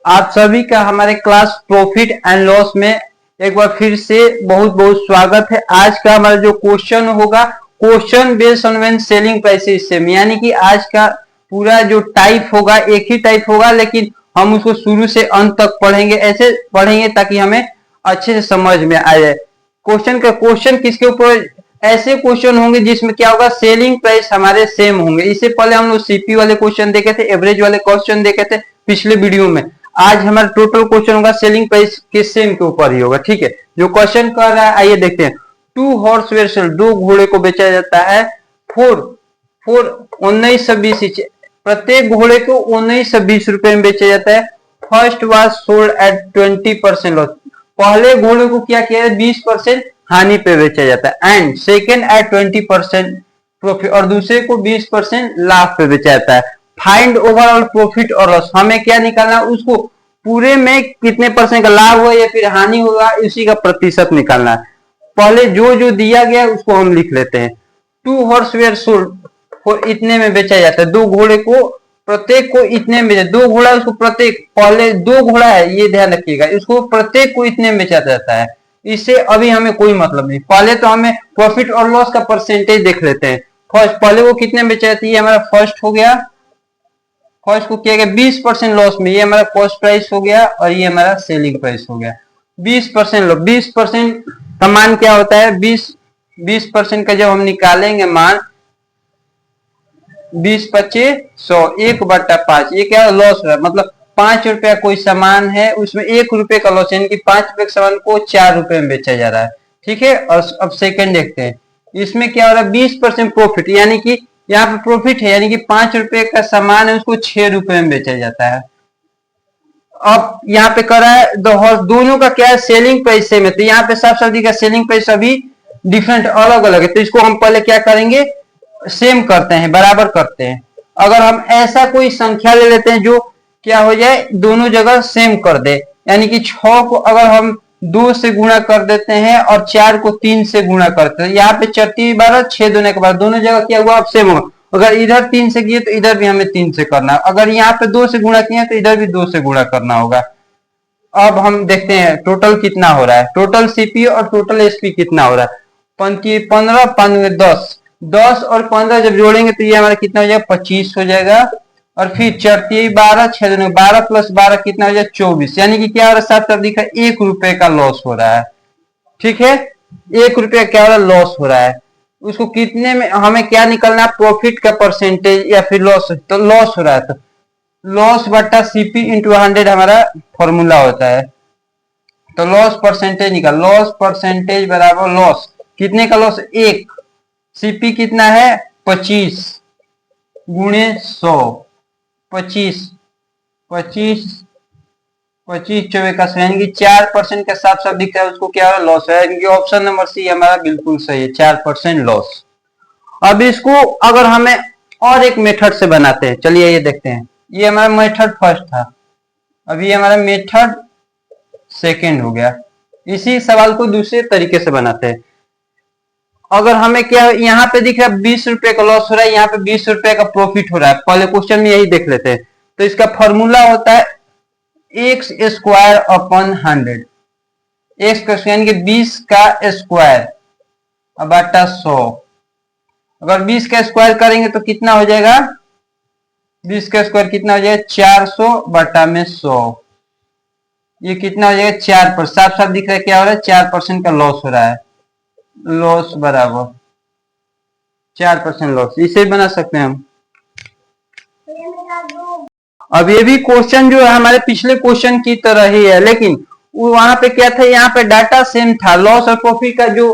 आप सभी का हमारे क्लास प्रॉफिट एंड लॉस में एक बार फिर से बहुत बहुत स्वागत है। आज का हमारा जो क्वेश्चन होगा, question based on when selling prices same, यानी कि आज का पूरा जो टाइप होगा एक ही टाइप होगा, लेकिन हम उसको शुरू से अंत तक पढ़ेंगे, ऐसे पढ़ेंगे ताकि हमें अच्छे से समझ में आ जाए। क्वेश्चन किसके ऊपर? ऐसे क्वेश्चन होंगे जिसमें क्या होगा, सेलिंग प्राइस हमारे सेम होंगे। इससे पहले हम लोग सीपी वाले क्वेश्चन देखे थे, एवरेज वाले क्वेश्चन देखे थे पिछले वीडियो में। आज हमारा टोटल क्वेश्चन होगा सेलिंग प्राइस के सेम के ऊपर ही होगा, ठीक है। जो क्वेश्चन कर रहा है आइए देखते हैं। 2 हॉर्स वेयर, 2 घोड़े को बेचा जाता है फॉर 1920। प्रत्येक घोड़े को 1920 रुपए में बेचा जाता है। First was sold at 20% loss. पहले घोड़े को क्या किया है, 20% हानि पे बेचा जाता है। एंड सेकेंड एट 20% प्रॉफिट, और दूसरे को 20% लाभ पे बेचा जाता है। फाइंड ओवरऑल प्रॉफिट और लॉस, हमें क्या निकालना है, उसको पूरे में कितने परसेंट का लाभ हुआ या फिर हानि होगा, इसी का प्रतिशत निकालना है। पहले जो जो दिया गया है उसको हम लिख लेते हैं। 2 हॉर्स वेयर सोल्ड फॉर, इतने में बेचा जाता है। 2 घोड़े को प्रत्येक को इतने में बेचा, 2 घोड़ा उसको प्रत्येक, पहले 2 घोड़ा है ये ध्यान रखिएगा, इसको प्रत्येक को इतने में बेचा जाता है। इससे अभी हमें कोई मतलब नहीं, पहले तो हमें प्रॉफिट और लॉस का परसेंटेज देख लेते हैं। फर्स्ट पहले वो कितने में बेचा जाती है, हमारा फर्स्ट हो गया, फर्स्ट को किया गया 20% लॉस में, ये हमारा कॉस्ट प्राइस हो गया और ये हमारा सेलिंग प्राइस हो गया। 20% लॉस, 20% का मान क्या होता है, 20% का जब हम निकालेंगे मान 20×25 1/5, ये क्या लॉस है, मतलब 5 रुपया कोई सामान है उसमें 1 रुपए का लॉस, यानी कि 5 रुपए के सामान को 4 रुपए में बेचा जा रहा है, ठीक है। और अब सेकंड देखते हैं, इसमें क्या हो रहा है, 20% प्रॉफिट, यानी कि यहाँ पे प्रॉफिट है, यानी कि 5 रुपए का सामान है उसको 6 रुपए में बेचा जाता है। अब यहाँ पे कर रहा है दोनों का क्या है, सेलिंग प्राइस सेम है, तो यहाँ पे साफ साफ दिखा सेलिंग प्राइस अभी डिफरेंट अलग अलग है, तो इसको हम पहले क्या करेंगे, सेम करते हैं, बराबर करते हैं। अगर हम ऐसा कोई संख्या ले लेते हैं जो क्या हो जाए, दोनों जगह सेम कर दे, यानी कि 6 को अगर हम 2 से गुणा कर देते हैं और 4 को 3 से गुणा करते हैं, यहाँ पे 4×3=12, 6 दूने के बाद दोनों जगह क्या हुआ, अब सेम होगा। अगर इधर 3 से किए तो इधर भी हमें 3 से करना है, अगर यहाँ पे 2 से गुणा किए तो इधर भी 2 से गुणा करना होगा। अब हम देखते हैं टोटल कितना हो रहा है, टोटल सीपी और टोटल एसपी कितना हो रहा है। 15 15 10, 10 और 15 जब जोड़ेंगे तो ये हमारा कितना हो जाएगा, 25 हो जाएगा। और फिर 4×3=12, 6×12 + 12 कितना हो जाएगा, 24, यानी कि क्या हो रहा है, साफ साफ दिखा 1 रुपए का लॉस हो रहा है, ठीक है। 1 रुपया क्या हो रहा है, लॉस हो रहा है। उसको कितने में हमें क्या निकलना है, प्रॉफिट का परसेंटेज या फिर लॉस, तो लॉस हो रहा है, तो लॉस बटा सीपी इंटू 100 हमारा फॉर्मूला होता है। तो लॉस परसेंटेज निकाल, लॉस परसेंटेज बराबर लॉस, कितने का लॉस, 1, सीपी कितना है 25 गुणे 100, 25 25 25 चौबे का 100, यानी कि 4% के साथ साथ दिख रहा है, उसको क्या है, लॉस है, यानी कि ऑप्शन नंबर सी हमारा बिल्कुल सही है, 4% लॉस। अब इसको अगर हमें और एक मेथड से बनाते हैं, चलिए ये देखते हैं। ये हमारा मेथड फर्स्ट था, अब ये हमारा मेथड सेकेंड हो गया। इसी सवाल को दूसरे तरीके से बनाते हैं। अगर हमें क्या यहाँ पे दिख रहा है 20 रुपए का लॉस हो रहा है, यहाँ पे 20 रुपए का प्रॉफिट हो रहा है, पहले क्वेश्चन में यही देख लेते हैं। तो इसका फॉर्मूला होता है x² / 100, x का यानी कि 20 का स्क्वायर बटा 100। अगर 20 का स्क्वायर करेंगे तो कितना हो जाएगा, 20 का स्क्वायर कितना हो जाएगा, 400 बटा में 100, ये कितना हो जाएगा 4%, साफ साफ दिख रहा है क्या हो रहा है, 4% का लॉस हो रहा है, लॉस बराबर 4% लॉस, इसे बना सकते हैं हम। अब ये भी क्वेश्चन जो है हमारे पिछले क्वेश्चन की तरह ही है, लेकिन वहां पे क्या था, यहाँ पे डाटा सेम था, लॉस और प्रॉफिट का जो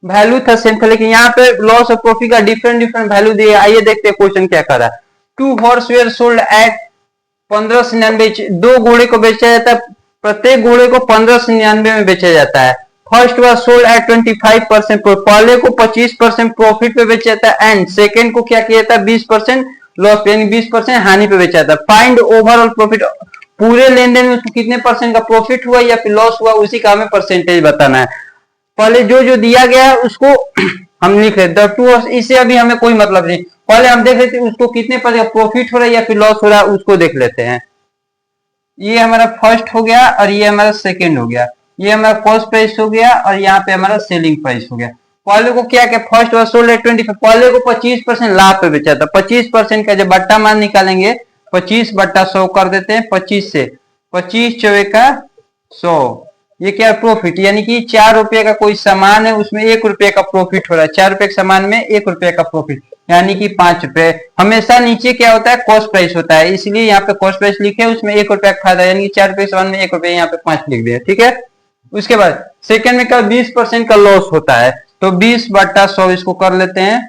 वैल्यू था सेम था, लेकिन यहाँ पे लॉस और प्रॉफिट का डिफरेंट वैल्यू दिए। आइए देखते हैं क्वेश्चन क्या कर रहा है। 2 हॉर्स वेयर सोल्ड एट 1599, 2 घोड़े को बेचा जाता है, प्रत्येक घोड़े को 1599 में बेचा जाता है। फर्स्ट वाज सोल्ड एट 25%, पहले को 25% प्रॉफिट पे बेचा जाता है, एंड सेकेंड को क्या किया जाता है, 20% लॉस, यानी 20% हानि पे बेचा जाता है। फाइंड ओवरऑल प्रॉफिट, पूरे लेन देन में उसको कितने परसेंट का प्रॉफिट हुआ या फिर लॉस हुआ, उसी का हमें परसेंटेज बताना है। पहले जो जो दिया गया है उसको हम लिख रहे हैं 2, इससे अभी हमें कोई मतलब नहीं, पहले हम देख लेते हैं उसको कितने परसेंट प्रॉफिट हो रहा है या फिर लॉस हो रहा है, उसको देख लेते हैं। ये हमारा फर्स्ट हो गया और ये हमारा सेकंड हो गया, ये हमारा कॉस्ट प्राइस हो गया और यहाँ पे हमारा सेलिंग प्राइस हो गया। पहले को क्या क्या फर्स्ट वाज सोल्ड एट 25, पहले को 25% लाभ पे बेचा था। 25% का जब बट्टा मान निकालेंगे 25/100 कर देते हैं, 25 से 25 चौके का 100, ये क्या प्रॉफिट, यानी कि 4 रुपए का कोई सामान है उसमें 1 रुपए का प्रॉफिट हो रहा है, 4 रुपए के सामान में 1 रुपए का प्रॉफिट, यानी कि 5 रुपए। हमेशा नीचे क्या होता है, कॉस्ट प्राइस होता है, इसलिए यहाँ पे कॉस्ट प्राइस लिखे उसमें 1 रुपए का फायदा, यानी कि 4 रुपए के सामान में 1 रुपए, यहाँ पे 5 लिख दिया, ठीक है। उसके बाद सेकंड में क्या 20% का लॉस होता है, तो 20/100 इसको कर लेते हैं,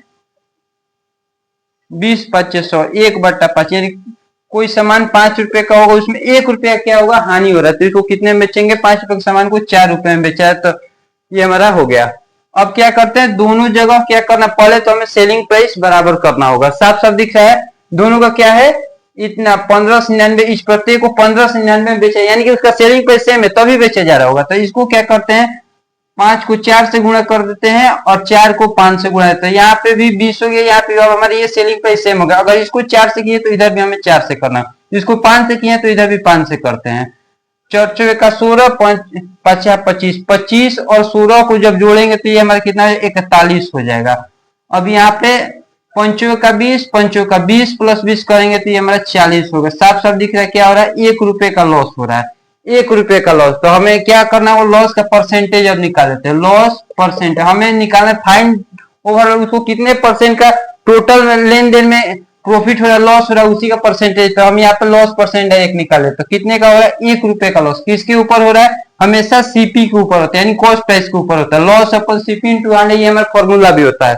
20/100 1/5, यानी कोई सामान 5 रुपए का होगा उसमें 1 रुपया क्या होगा, हानि हो रहा है, तो इसको कितने में बेचेंगे, 5 रुपए के सामान को 4 रुपए में बेचा है, तो ये हमारा हो गया। अब क्या करते हैं, दोनों जगह क्या करना, पहले तो हमें सेलिंग प्राइस बराबर करना होगा, साफ साफ दिख रहा है दोनों का क्या है, इतना 1599, इस प्रत्येक को 1599 में बेचा, यानी कि उसका सेलिंग प्राइस सेम है तभी बेचा जा रहा होगा, तो इसको क्या करते हैं 5 को 4 से गुणा कर देते हैं और 4 को 5 से गुणा देते हैं, यहाँ पे भी 20 हो गया, यहाँ पे अब हमारे ये सेलिंग प्राइस सेम होगा। अगर इसको 4 से किए तो इधर भी हमें 4 से करना, इसको 5 से किए तो इधर भी 5 से करते हैं। 4 का 16, 5 25, 25 और 16 को जब जोड़ेंगे तो ये हमारा कितना है, 41 हो जाएगा। अब यहाँ पे 5 का 20, 5 का 20 प्लस 20 करेंगे तो ये हमारा 40 होगा। साफ साफ दिख रहा है क्या हो रहा है, 1 रुपए का लॉस हो रहा है, 1 रुपए का लॉस। तो हमें क्या करना है, वो लॉस का परसेंटेज अब निकाल देते हैं, लॉस परसेंट हमें निकालना, फाइंड ओवर उसको कितने परसेंट का टोटल लेन देन में प्रॉफिट हो रहा है, लॉस हो रहा है, उसी का परसेंटेज। तो हम यहाँ पे लॉस परसेंट है 1 निकाले, तो कितने का हो रहा है, 1 रुपए का लॉस। किसके ऊपर हो रहा है, हमेशा सीपी के ऊपर होता है, यानी कॉस्ट प्राइस के ऊपर होता है, लॉस अपन सीपी इंटू 100, ये हमारा फॉर्मूला भी होता है।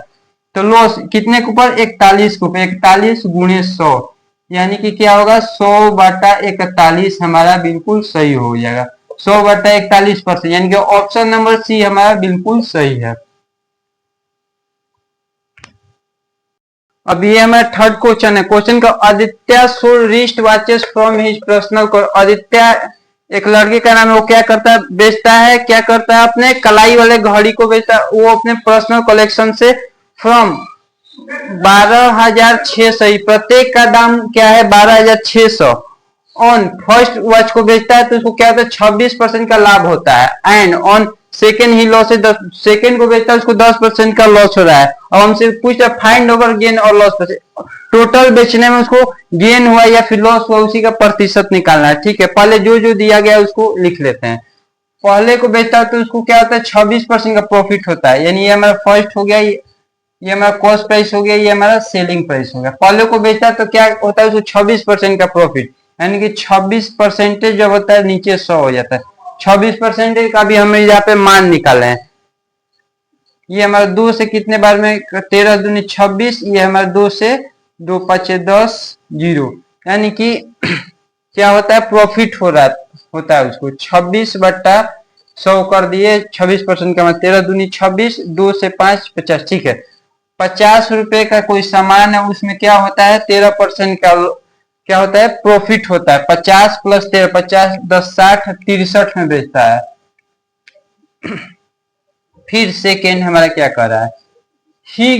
तो लॉस कितने के ऊपर, 41 के ऊपर, 41 गुणे 100, यानी कि क्या होगा 100/41 हमारा बिल्कुल सही हो जाएगा, 100/41%, यानी कि ऑप्शन नंबर सी हमारा बिल्कुल सही है। अब ये हमारा थर्ड क्वेश्चन है, क्वेश्चन का Aditya sold wrist watches from his personal. Aditya एक लड़के का नाम है, वो क्या करता है, बेचता है, क्या करता है, अपने कलाई वाले घड़ी को बेचता है, वो अपने पर्सनल कलेक्शन से फ्रॉम 12,600, प्रत्येक का दाम क्या है 12,600, ऑन फर्स्ट वॉच को बेचता है तो उसको क्या होता है 26% का लाभ होता है, and on second he loss है, सेकेंड को बेचता है उसको 10% का लॉस हो रहा है। अब हमसे पूछ रहा है फाइंड ओवर गेन और लॉस, टोटल बेचने में उसको गेन हुआ या फिर लॉस हुआ उसी का प्रतिशत निकालना है, ठीक है। पहले जो जो दिया गया उसको लिख लेते हैं। पहले को बेचता है तो उसको क्या होता है 26% का प्रॉफिट होता है, यानी ये हमारा फर्स्ट हो गया, ये हमारा कॉस्ट प्राइस हो गया, ये हमारा सेलिंग प्राइस हो गया। पहले को बेचता है तो क्या होता है उसको 26% का प्रॉफिट, यानी कि 26% जब होता है नीचे 100 हो जाता है, 26% का भी हमें यहाँ पे मान निकाले हैं। ये हमारा 2 से कितने बार में 13 दूनी 26, ये हमारा 2 से 2 5 10 0, यानी कि क्या होता है प्रॉफिट हो रहा होता है उसको 26/100 कर दिए, 26% का मतलब 13 दूनी 26, 2 से 5 50, ठीक है। 50 रुपए का कोई सामान है उसमें क्या होता है 13% का क्या होता है प्रॉफिट होता है, 50 + 13, 50 10 60 63 में बेचता है। फिर सेकेंड हमारा क्या कर रहा है, ही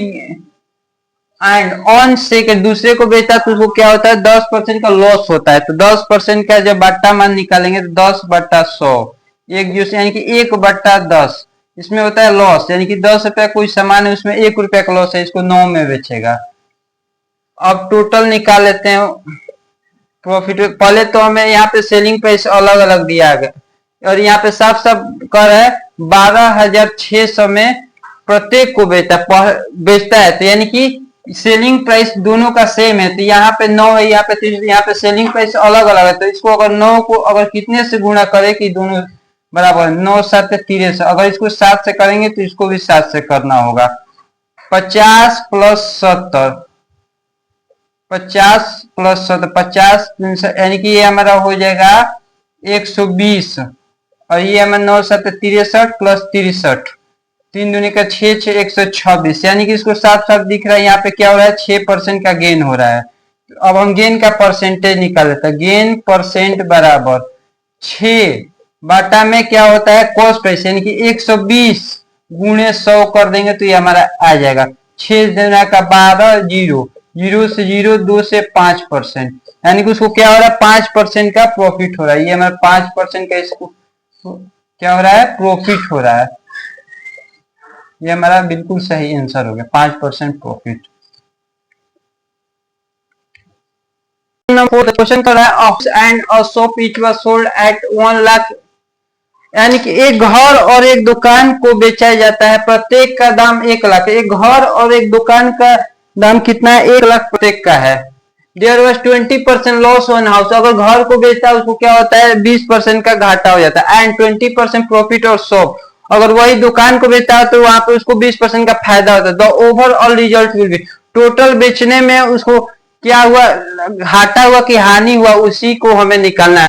एंड ऑन सेकेंड दूसरे को बेचता है तो उसको क्या होता है 10% का लॉस होता है, तो 10% का जब बट्टा मान निकालेंगे तो 10/100, एक जूस यानी कि 1/10 इसमें होता है लॉस, यानी कि 10 रुपया कोई सामान है उसमें 1 रुपया का लॉस है, इसको 9 में बेचेगा। अब टोटल निकाल लेते हैं प्रॉफिट। पहले तो हमें यहाँ पे सेलिंग प्राइस अलग अलग दिया गया और यहाँ पे साफ साफ कर है 12,600 में प्रत्येक को बेचता है, तो यानी कि सेलिंग प्राइस दोनों का सेम है, तो यहाँ पे 9 है, यहाँ पे सेलिंग प्राइस अलग अलग है, तो इसको अगर 9 को अगर कितने से गुणा करें कि दोनों बराबर 9 7 63, अगर इसको 7 से करेंगे तो इसको भी 7 से करना होगा। 50 + 70, 50 + 70 50, यानी कि ये हमारा हो जाएगा 120, और ये हमारा 9 7 63 + 63, 3 दूनी का 6 6 126, यानी कि इसको साफ साफ दिख रहा है यहाँ पे क्या हो रहा है 6% का गेन हो रहा है। अब हम गेन का परसेंटेज निकाल लेते हैं, गेन परसेंट बराबर 6 बाटा में क्या होता है कॉस्ट प्राइस, यानी कि 120 गुणे 100 कर देंगे तो ये हमारा आ जाएगा 6 दूना का 12 0, जीरो से जीरो, 2 से 5%, यानी कि उसको क्या हो रहा है, 5% का प्रॉफिट हो रहा है। ये हमारा 5% का इसको क्या हो रहा है, प्रॉफिट हो रहा है। ये हमारा बिल्कुल सही आंसर हो गया, 5% प्रॉफिट। क्वेश्चन कर रहा है and a shop it was sold at 1 lakh, यानी कि एक घर और एक दुकान को बेचा जाता है, प्रत्येक का दाम 1 लाख। एक घर और एक दुकान का दाम कितना है, 1 लाख प्रत्येक का है। There was 20% loss on house, अगर घर को बेचता है उसको क्या होता है, 20% का घाटा हो जाता है। एंड 20% प्रॉफिट और शॉप, अगर वही दुकान को बेचता है तो वहां पे उसको 20% का फायदा होता है। The overall result will be, total बेचने में उसको क्या हुआ, घाटा हुआ कि हानि हुआ, उसी को हमें निकालना है।